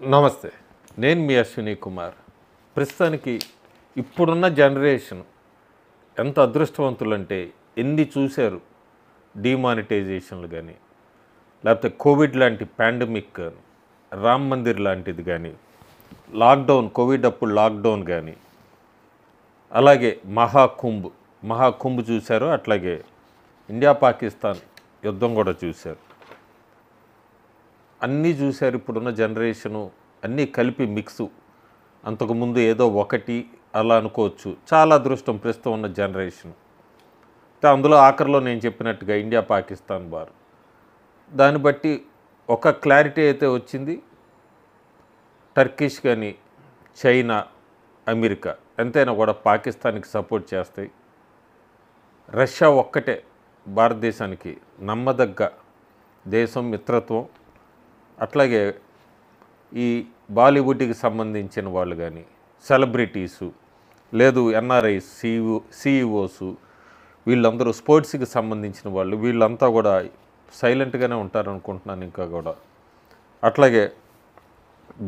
నమస్తే. నేను మీ అశ్విని కుమార్. ప్రస్తుతానికి ఇప్పుడున్న జనరేషన్ ఎంత అదృష్టవంతులంటే ఎన్ని చూశారు. డీమానిటైజేషన్లు కానీ, లేకపోతే కోవిడ్ లాంటి పాండమిక్, రామ్ మందిర్ లాంటిది కానీ, లాక్డౌన్, కోవిడ్ అప్పుడు లాక్డౌన్ కానీ, అలాగే మహాకుంభ్ చూశారు. అట్లాగే ఇండియా పాకిస్తాన్ యుద్ధం కూడా చూశారు. అన్నీ చూశారు. ఇప్పుడున్న జనరేషను అన్నీ కలిపి మిక్సు. అంతకుముందు ఏదో ఒకటి అలా అనుకోవచ్చు. చాలా అదృష్టం ప్రస్తుతం ఉన్న జనరేషన్. అందులో ఆఖరిలో నేను చెప్పినట్టుగా ఇండియా పాకిస్తాన్ వార్. దాన్ని బట్టి ఒక క్లారిటీ అయితే వచ్చింది. టర్కిష్ కానీ, చైనా, అమెరికా ఎంతైనా కూడా పాకిస్తాన్కి సపోర్ట్ చేస్తాయి. రష్యా ఒక్కటే భారతదేశానికి నమ్మదగ్గ దేశం, మిత్రత్వం. అట్లాగే ఈ బాలీవుడ్కి సంబంధించిన వాళ్ళు కానీ, సెలబ్రిటీసు, లేదు ఎన్ఆర్ఐస్, సిఇఓసు, వీళ్ళందరూ స్పోర్ట్స్కి సంబంధించిన వాళ్ళు, వీళ్ళంతా కూడా సైలెంట్గానే ఉంటారనుకుంటున్నాను ఇంకా కూడా. అట్లాగే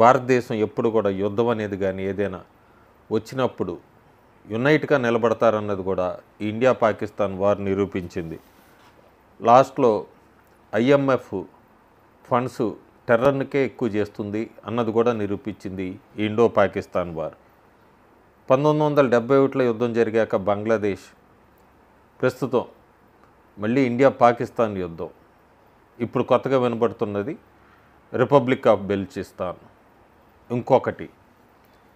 భారతదేశం ఎప్పుడు కూడా యుద్ధం అనేది కానీ ఏదైనా వచ్చినప్పుడు యునైట్గా నిలబడతారన్నది కూడా ఇండియా పాకిస్తాన్ వార్ నిరూపించింది. లాస్ట్లో ఐఎంఎఫ్ ఫండ్స్ టెర్రర్నికే ఎక్కువ చేస్తుంది అన్నది కూడా నిరూపించింది ఇండో పాకిస్తాన్ వార్. 1971లో యుద్ధం జరిగాక బంగ్లాదేశ్, ప్రస్తుతం మళ్ళీ ఇండియా పాకిస్తాన్ యుద్ధం. ఇప్పుడు కొత్తగా వినబడుతున్నది రిపబ్లిక్ ఆఫ్ బెలూచిస్తాన్. ఇంకొకటి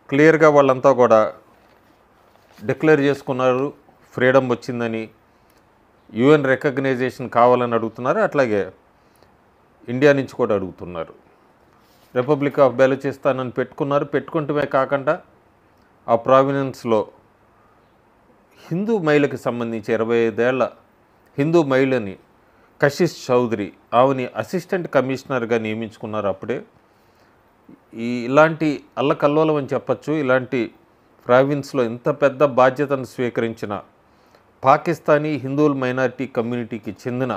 క్లియర్గా వాళ్ళంతా కూడా డిక్లేర్ చేసుకున్నారు, ఫ్రీడమ్ వచ్చిందని, యుఎన్ రికగ్నైజేషన్ కావాలని అడుగుతున్నారు. అట్లాగే ఇండియా నుంచి కూడా అడుగుతున్నారు. రిపబ్లిక్ ఆఫ్ బెలూచిస్తాన్ అని పెట్టుకుంటమే కాకుండా ఆ ప్రావినెన్స్లో హిందూ మహిళకి సంబంధించి 25 ఏళ్ల హిందూ మహిళని కషిష్ చౌదరి, ఆమెని అసిస్టెంట్ కమిషనర్గా నియమించుకున్నారు. అప్పుడే ఇలాంటి అల్లకల్లోలం అని చెప్పచ్చు. ఇలాంటి ప్రావిన్స్లో ఇంత పెద్ద బాధ్యతను స్వీకరించిన పాకిస్తానీ హిందువుల మైనారిటీ కమ్యూనిటీకి చెందిన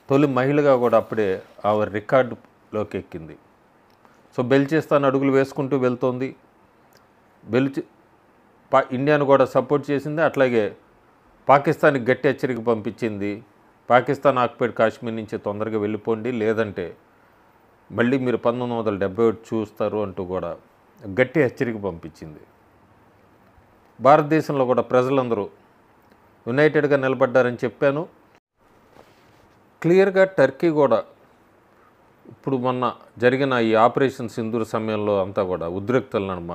తొలి మహిళగా కూడా అప్పుడే ఆమె రికార్డులోకి ఎక్కింది. సో బెలూచిస్తాన్ అడుగులు వేసుకుంటూ వెళ్తోంది. ఇండియాను కూడా సపోర్ట్ చేసింది. అట్లాగే పాకిస్తాన్కి గట్టి హెచ్చరిక పంపించింది. పాకిస్తాన్ ఆక్యుపైడ్ కాశ్మీర్ నుంచి తొందరగా వెళ్ళిపోండి, లేదంటే మళ్ళీ మీరు 1971 చూస్తారు అంటూ కూడా గట్టి హెచ్చరిక పంపించింది. భారతదేశంలో కూడా ప్రజలందరూ యునైటెడ్గా నిలబడ్డారని చెప్పాను. క్లియర్గా టర్కీ కూడా ఇప్పుడు మొన్న జరిగిన ఈ ఆపరేషన్ సింధూర్ సమయంలో అంతా కూడా ఉద్రిక్తల నడుమ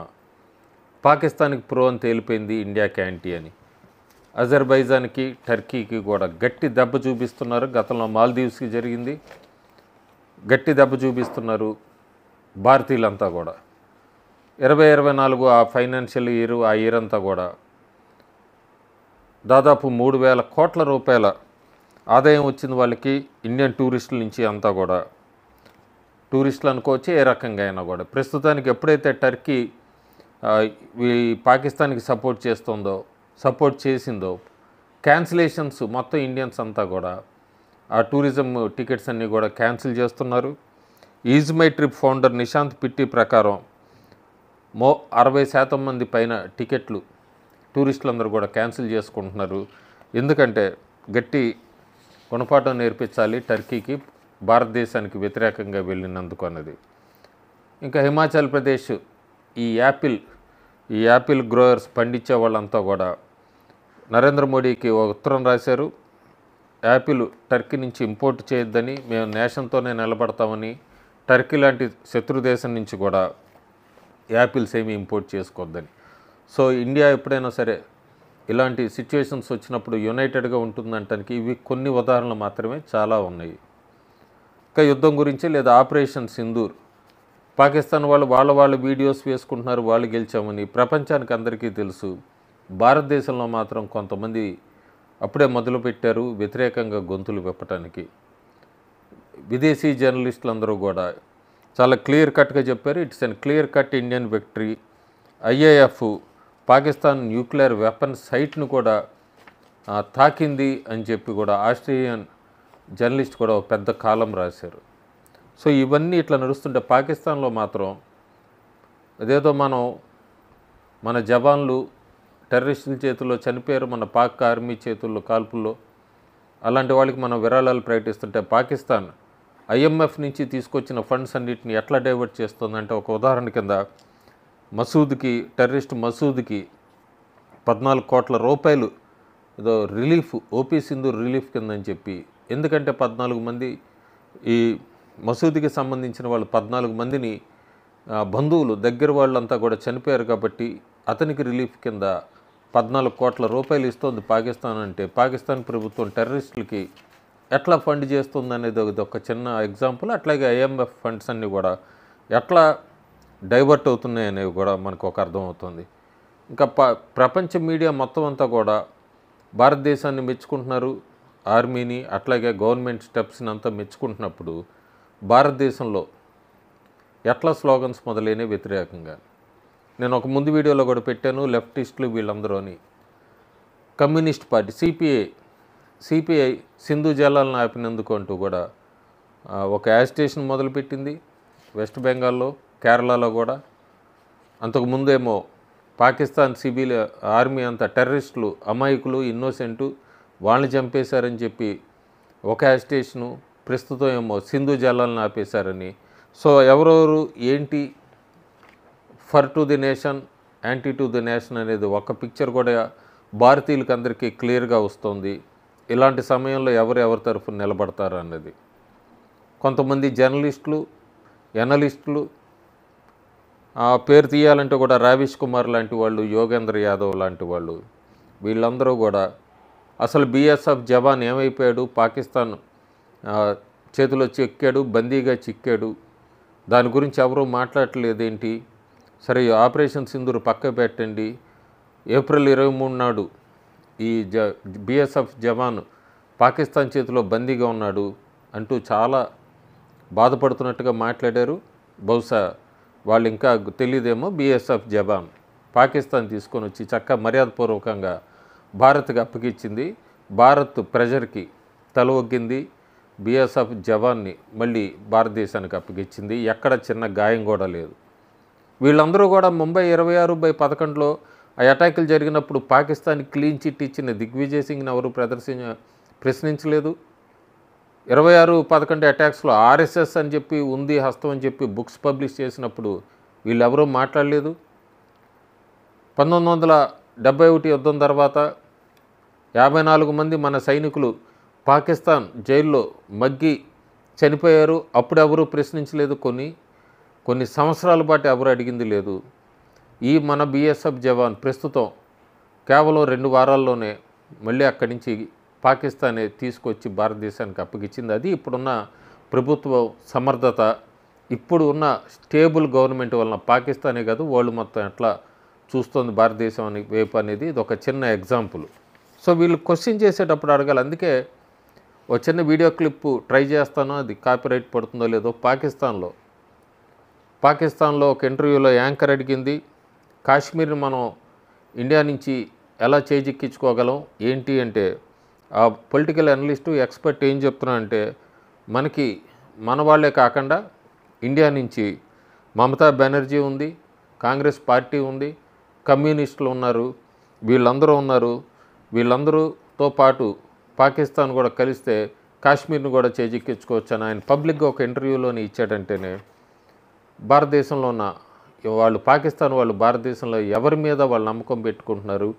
పాకిస్తాన్కి ప్రో అని తేలిపోయింది, ఇండియాకి యాంటీ అని. అజర్బైజాన్కి, టర్కీకి కూడా గట్టి దెబ్బ చూపిస్తున్నారు. గతంలో మాల్దీవ్స్కి జరిగింది, గట్టి దెబ్బ చూపిస్తున్నారు భారతీయులంతా కూడా. 2024 ఆ ఫైనాన్షియల్ ఇయర్, ఆ ఇయర్ అంతా కూడా దాదాపు 3,000 కోట్ల రూపాయల ఆదాయం వచ్చింది వాళ్ళకి, ఇండియన్ టూరిస్టుల నుంచి. అంతా కూడా టూరిస్టులు అనుకోవచ్చు, ఏ రకంగా అయినా కూడా. ప్రస్తుతానికి ఎప్పుడైతే టర్కీ పాకిస్తాన్కి సపోర్ట్ చేసిందో క్యాన్సిలేషన్స్ మొత్తం ఇండియన్స్ అంతా కూడా ఆ టూరిజం టికెట్స్ అన్నీ కూడా క్యాన్సిల్ చేస్తున్నారు. Ease My Trip founder Nishant Pitti ప్రకారం 60% మంది పైన టికెట్లు టూరిస్టులందరూ కూడా క్యాన్సిల్ చేసుకుంటున్నారు. ఎందుకంటే గట్టి గుణపాఠం నేర్పించాలి టర్కీకి, భారతదేశానికి వ్యతిరేకంగా వెళ్ళినందుకు అన్నది. ఇంకా హిమాచల్ ప్రదేశ్ ఈ యాపిల్ గ్రోయర్స్ పండించే వాళ్ళంతా కూడా నరేంద్ర మోడీకి ఒక ఉత్తరం రాశారు. యాపిల్ టర్కీ నుంచి ఇంపోర్ట్ చేయొద్దని, మేము నేషన్తోనే నిలబడతామని. టర్కీ లాంటి శత్రు దేశం నుంచి కూడా యాపిల్స్ ఏమీ ఇంపోర్ట్ చేసుకోవద్దని. సో ఇండియా ఎప్పుడైనా సరే ఇలాంటి సిచ్యువేషన్స్ వచ్చినప్పుడు యునైటెడ్గా ఉంటుందంటానికి ఇవి కొన్ని ఉదాహరణలు మాత్రమే, చాలా ఉన్నాయి. ఇంకా యుద్ధం గురించి లేదా ఆపరేషన్ సింధూర్, పాకిస్తాన్ వాళ్ళ వీడియోస్ వేసుకుంటున్నారు, వాళ్ళు గెలిచామని. ప్రపంచానికి అందరికీ తెలుసు. భారతదేశంలో మాత్రం కొంతమంది అప్పుడే మొదలుపెట్టారు వ్యతిరేకంగా గొంతులు విప్పటానికి. విదేశీ జర్నలిస్టులందరూ కూడా చాలా క్లియర్ కట్గా చెప్పారు, it's an clear cut Indian victory. IAF Pakistan nuclear weapon సైట్ను కూడా తాకింది అని చెప్పి కూడా ఆస్ట్రేలియన్ జర్నలిస్ట్ కూడా ఒక పెద్ద కాలం రాశారు. సో ఇవన్నీ ఇట్లా నడుస్తుంటే పాకిస్తాన్లో మాత్రం అదేదో మన జవాన్లు టెర్రరిస్టుల చేతుల్లో చనిపోయారు, మన పాక్ ఆర్మీ చేతుల్లో కాల్పుల్లో, అలాంటి వాళ్ళకి మనం విరాళాలు ప్రకటిస్తుంటే పాకిస్తాన్ IMF నుంచి తీసుకొచ్చిన ఫండ్స్ అన్నిటిని ఎట్లా డైవర్ట్ చేస్తుందంటే, ఒక ఉదాహరణ కింద మసూద్కి, టెర్రరిస్ట్ మసూద్కి 14 కోట్ల రూపాయలు ఏదో రిలీఫ్, ఓపీ సింధూర్ రిలీఫ్ కిందని చెప్పి, ఎందుకంటే 14 మంది ఈ మసూద్కి సంబంధించిన వాళ్ళు 14 మందిని బంధువులు దగ్గర వాళ్ళంతా కూడా చనిపోయారు కాబట్టి అతనికి రిలీఫ్ కింద 14 కోట్ల రూపాయలు ఇస్తుంది పాకిస్తాన్. అంటే పాకిస్తాన్ ప్రభుత్వం టెర్రరిస్టులకి ఎట్లా ఫండ్ చేస్తుంది అనేది ఒక చిన్న ఎగ్జాంపుల్. అట్లాగే IMF ఫండ్స్ అన్నీ కూడా ఎట్లా డైవర్ట్ అవుతున్నాయి అనేవి కూడా మనకు ఒక అర్థమవుతుంది. ఇంకా ప్రపంచ మీడియా మొత్తం అంతా కూడా భారతదేశాన్ని మెచ్చుకుంటున్నారు, ఆర్మీని, అట్లాగే గవర్నమెంట్ స్టెప్స్ని అంతా మెచ్చుకుంటున్నప్పుడు భారతదేశంలో ఎట్లా స్లోగన్స్ మొదలైన వ్యతిరేకంగా, నేను ఒక ముందు వీడియోలో కూడా పెట్టాను, లెఫ్టిస్టులు వీళ్ళందరూ అని. కమ్యూనిస్ట్ పార్టీ సిపిఐ సింధు జలాలను ఆపినందుకు అంటూ కూడా ఒక యాజిటేషన్ మొదలుపెట్టింది వెస్ట్ బెంగాల్లో, కేరళలో కూడా. అంతకుముందేమో పాకిస్తాన్ సివిల్ ఆర్మీ అంతా టెర్రరిస్టులు, అమాయకులు, ఇన్నోసెంటు, వాళ్ళని చంపేశారని చెప్పి ఒక యాజిటేషను. ప్రస్తుతం ఏమో సింధు జలాలను ఆపేశారని. సో ఎవరెవరు ఏంటి, for to the nation, anti to the nation అనేది ఒక పిక్చర్ కూడా భారతీయులకు అందరికీ క్లియర్గా వస్తుంది. ఇలాంటి సమయంలో ఎవరి తరఫున నిలబడతారు అన్నది. కొంతమంది జర్నలిస్టులు, ఎనలిస్టులు, పేరు తీయాలంటే కూడా రావీష్ కుమార్ లాంటి వాళ్ళు, యోగేంద్ర యాదవ్ లాంటి వాళ్ళు, వీళ్ళందరూ కూడా అసలు BSF జవాన్ ఏమైపోయాడు, పాకిస్తాన్ చేతిలో చిక్కాడు, బందీగా చిక్కాడు, దాని గురించి ఎవరూ మాట్లాడలేదేంటి, సరే ఆపరేషన్ సింధూర్ పక్క పెట్టండి, ఏప్రిల్ 23 నాడు ఈ BSF జవాన్ పాకిస్తాన్ చేతిలో బందీగా ఉన్నాడు అంటూ చాలా బాధపడుతున్నట్టుగా మాట్లాడారు. బహుశా వాళ్ళు ఇంకా తెలియదేమో, BSF జవాన్ పాకిస్తాన్ తీసుకొని వచ్చి చక్కగా మర్యాదపూర్వకంగా భారత్కి అప్పగించింది. భారత్ ప్రెజర్కి తల ఒగ్గింది, BSF జవాన్ని మళ్ళీ భారతదేశానికి అప్పగించింది. ఎక్కడ చిన్న గాయం కూడా లేదు. వీళ్ళందరూ కూడా ముంబై 26/11లో ఆ అటాకులు జరిగినప్పుడు పాకిస్తాన్కి క్లీన్ చిట్ ఇచ్చిన దిగ్విజయ్ సింగ్ని ఎవరు ప్రశ్నించలేదు. 26/11 అటాక్స్లో RSS అని చెప్పి ఉంది, హస్తం అని చెప్పి బుక్స్ పబ్లిష్ చేసినప్పుడు వీళ్ళెవరూ మాట్లాడలేదు. 1971 యుద్ధం తర్వాత 54 మంది మన సైనికులు పాకిస్తాన్ జైల్లో మగ్గి చనిపోయారు. అప్పుడు ఎవరూ ప్రశ్నించలేదు. కొన్ని సంవత్సరాల పాటు ఎవరు అడిగింది లేదు. ఈ మన BSF జవాన్ ప్రస్తుతం కేవలం 2 వారాల్లోనే మళ్ళీ అక్కడి నుంచి పాకిస్తానే తీసుకొచ్చి భారతదేశానికి అప్పగించింది. అది ఇప్పుడున్న ప్రభుత్వం సమర్థత, ఇప్పుడు ఉన్న స్టేబుల్ గవర్నమెంట్ వలన పాకిస్తానే కాదు వరల్డ్ మొత్తం ఎట్లా చూస్తుంది భారతదేశం వైపు అనేది ఇది ఒక చిన్న ఎగ్జాంపుల్. సో వీళ్ళు క్వశ్చన్ చేసేటప్పుడు అడగాలి. అందుకే ఒక చిన్న వీడియో క్లిప్ ట్రై చేస్తాను, అది కాపీరైట్ పడుతుందో లేదో. పాకిస్తాన్లో ఒక ఇంటర్వ్యూలో యాంకర్ అడిగింది, కాశ్మీర్ని మనం ఇండియా నుంచి ఎలా చేజిక్కించుకోగలం ఏంటి అంటే, ఆ పొలిటికల్ అనలిస్టు ఎక్స్పర్ట్ ఏం చెప్తున్నా అంటే, మన వాళ్ళే కాకుండా ఇండియా నుంచి మమతా బెనర్జీ ఉంది, కాంగ్రెస్ పార్టీ ఉంది, కమ్యూనిస్టులు ఉన్నారు, వీళ్ళందరూ ఉన్నారు. వీళ్ళందరూతో పాటు పాకిస్తాన్ కూడా కలిస్తే కాశ్మీర్ని కూడా చేజిక్కించుకోవచ్చు అని ఆయన పబ్లిక్గా ఒక ఇంటర్వ్యూలోనే ఇచ్చాడంటేనే భారతదేశంలో ఉన్న పాకిస్తాన్ వాళ్ళు భారతదేశంలో ఎవరి మీద వాళ్ళు నమ్మకం పెట్టుకుంటున్నారు,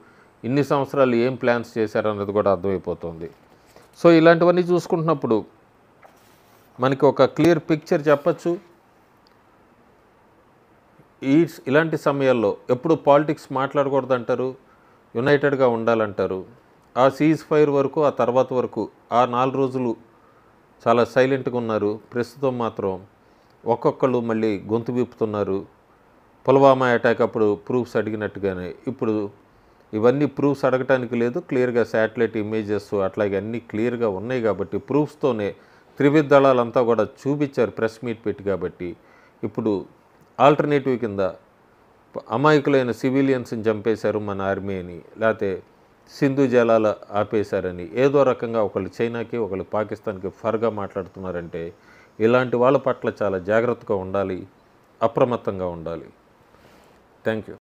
ఇన్ని సంవత్సరాలు ఏం ప్లాన్స్ చేశారన్నది కూడా అర్థమైపోతుంది. సో ఇలాంటివన్నీ చూసుకుంటున్నప్పుడు మనకి ఒక క్లియర్ పిక్చర్ చెప్పచ్చు. ఇలాంటి సమయాల్లో ఎప్పుడు పాలిటిక్స్ మాట్లాడకూడదు అంటారు, యునైటెడ్గా ఉండాలంటారు. ఆ సీజ్ ఫైర్ వరకు, ఆ తర్వాత వరకు ఆ 4 రోజులు చాలా సైలెంట్గా ఉన్నారు. ప్రస్తుతం మాత్రం ఒక్కొక్కళ్ళు మళ్ళీ గొంతు విప్పుతున్నారు. పుల్వామా అటాక్ అప్పుడు ప్రూఫ్స్ అడిగినట్టుగానే ఇప్పుడు ఇవన్నీ ప్రూఫ్స్ అడగటానికి లేదు, క్లియర్గా శాటిలైట్ ఇమేజెస్ అట్లాగే అన్నీ క్లియర్గా ఉన్నాయి కాబట్టి ప్రూఫ్స్తోనే త్రివిధ దళాలంతా కూడా చూపించారు ప్రెస్ మీట్ పెట్టి. కాబట్టి ఇప్పుడు ఆల్టర్నేటివ్ కింద అమాయకులైన సివిలియన్స్ని చంపేశారు మన ఆర్మీ అని, లేకపోతే సింధు జలాల ఆపేశారని ఏదో రకంగా ఒకళ్ళు చైనాకి ఒకళ్ళు పాకిస్తాన్కి ఫర్గా మాట్లాడుతున్నారంటే ఇలాంటి వాళ్ళ పట్ల చాలా జాగ్రత్తగా ఉండాలి, అప్రమత్తంగా ఉండాలి. Thank you.